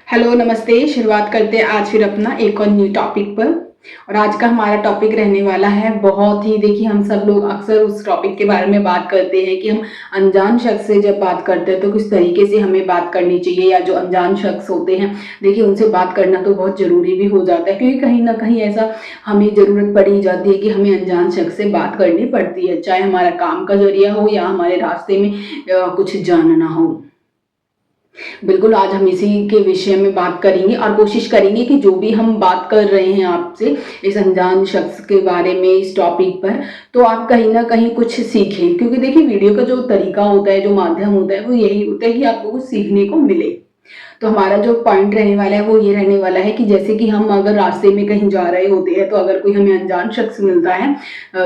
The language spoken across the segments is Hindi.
हेलो नमस्ते। शुरुआत करते हैं आज फिर अपना एक और न्यू टॉपिक पर। और आज का हमारा टॉपिक रहने वाला है बहुत ही, देखिए हम सब लोग अक्सर उस टॉपिक के बारे में बात करते हैं कि हम अनजान शख्स से जब बात करते हैं तो किस तरीके से हमें बात करनी चाहिए, या जो अनजान शख्स होते हैं देखिए उनसे बात करना तो बहुत ज़रूरी भी हो जाता है, क्योंकि कहीं ना कहीं ऐसा हमें ज़रूरत पड़ी जाती है कि हमें अनजान शख्स से बात करनी पड़ती है, चाहे हमारा काम का जरिया हो या हमारे रास्ते में कुछ जानना हो। बिल्कुल, आज हम इसी के विषय में बात करेंगे और कोशिश करेंगे कि जो भी हम बात कर रहे हैं आपसे इस अनजान शख्स के बारे में, इस टॉपिक पर, तो आप कहीं न कहीं कुछ सीखें। क्योंकि देखिए वीडियो का जो तरीका होता है, जो माध्यम होता है, वो यही होता है कि आपको कुछ सीखने को मिले। तो हमारा जो पॉइंट रहने वाला है वो ये रहने वाला है कि जैसे कि हम अगर रास्ते में कहीं जा रहे होते हैं तो अगर कोई हमें अनजान शख्स मिलता है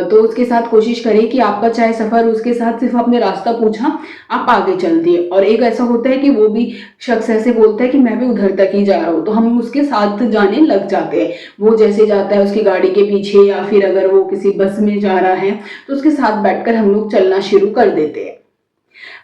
तो उसके साथ कोशिश करें कि आपका चाहे सफ़र उसके साथ सिर्फ आपने रास्ता पूछा, आप आगे चल दिए। और एक ऐसा होता है कि वो भी शख्स ऐसे बोलता है कि मैं भी उधर तक ही जा रहा हूँ, तो हम उसके साथ जाने लग जाते हैं। वो जैसे जाता है उसकी गाड़ी के पीछे, या फिर अगर वो किसी बस में जा रहा है तो उसके साथ बैठकर हम लोग चलना शुरू कर देते हैं।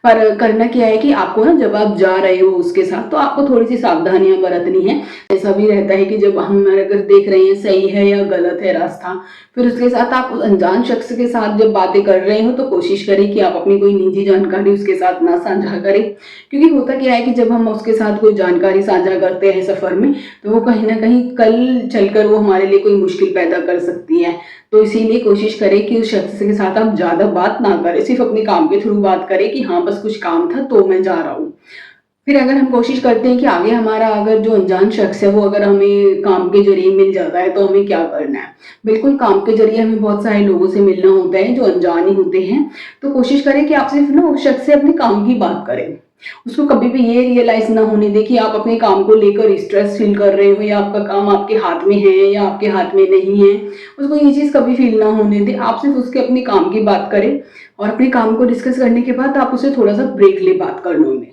पर करना क्या है कि आपको ना, जब आप जा रहे हो उसके साथ, तो आपको थोड़ी सी सावधानियां बरतनी है। ऐसा भी रहता है कि जब हम अगर देख रहे हैं सही है या गलत है रास्ता, फिर उसके साथ आप उस अनजान शख्स के साथ जब बातें कर रहे हो तो कोशिश करें कि आप अपनी कोई निजी जानकारी उसके साथ ना साझा करें। क्योंकि होता क्या है कि जब हम उसके साथ कोई जानकारी साझा करते हैं सफर में, तो वो कहीं ना कहीं कल चलकर वो हमारे लिए कोई मुश्किल पैदा कर सकती है। तो इसीलिए कोशिश करें कि उस शख्स के साथ आप ज़्यादा बात ना करें, सिर्फ अपने काम के थ्रू बात करें कि हाँ बस कुछ काम था तो मैं जा रहा हूँ। फिर अगर हम कोशिश करते हैं कि आगे हमारा अगर जो अनजान शख्स है वो अगर हमें काम के जरिए मिल जाता है तो हमें क्या करना है। बिल्कुल, काम के जरिए हमें बहुत सारे लोगों से मिलना होता है जो अनजान ही होते हैं। तो कोशिश करें कि आप सिर्फ ना उस शख्स से अपने काम की बात करें। उसको कभी भी ये रियलाइज ना होने दें कि आप अपने काम को लेकर स्ट्रेस फील कर रहे हो, या आपका काम आपके हाथ में है या आपके हाथ में नहीं है। उसको ये चीज़ कभी फील ना होने दें। आप सिर्फ उसके अपने काम की बात करें, और अपने काम को डिस्कस करने के बाद आप उसे थोड़ा सा ब्रेक ले बात करने में।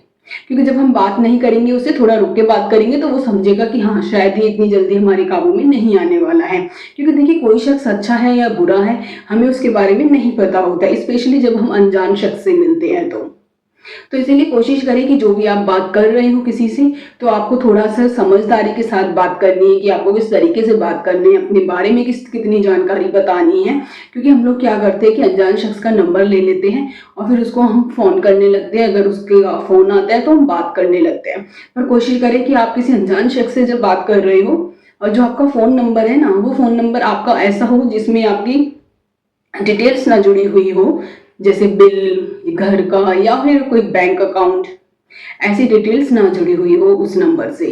क्योंकि जब हम बात नहीं करेंगे उससे, थोड़ा रुक के बात करेंगे, तो वो समझेगा कि हाँ शायद ही इतनी जल्दी हमारे काबू में नहीं आने वाला है। क्योंकि देखिए कोई शख्स अच्छा है या बुरा है हमें उसके बारे में नहीं पता होता, स्पेशली जब हम अनजान शख्स से मिलते हैं तो इसीलिए कोशिश करें कि जो भी आप बात कर रहे हो किसी से, तो आपको थोड़ा सा समझदारी के साथ बात करनी है कि आपको किस तरीके से बात करनी है, अपने बारे में कितनी जानकारी बतानी है। क्योंकि हम लोग क्या करते हैं कि अनजान शख्स का नंबर ले लेते हैं और फिर उसको हम फ़ोन करने लगते हैं। अगर उसके फ़ोन आता है तो हम बात करने लगते हैं। पर कोशिश करें कि आप किसी अनजान शख्स से जब बात कर रहे हो, और जो आपका फ़ोन नंबर है ना, वो फ़ोन नंबर आपका ऐसा हो जिसमें आपकी डिटेल्स ना जुड़ी हुई हो, जैसे बिल, घर का, या फिर कोई बैंक अकाउंट, ऐसी डिटेल्स ना जुड़ी हुई हो उस नंबर से।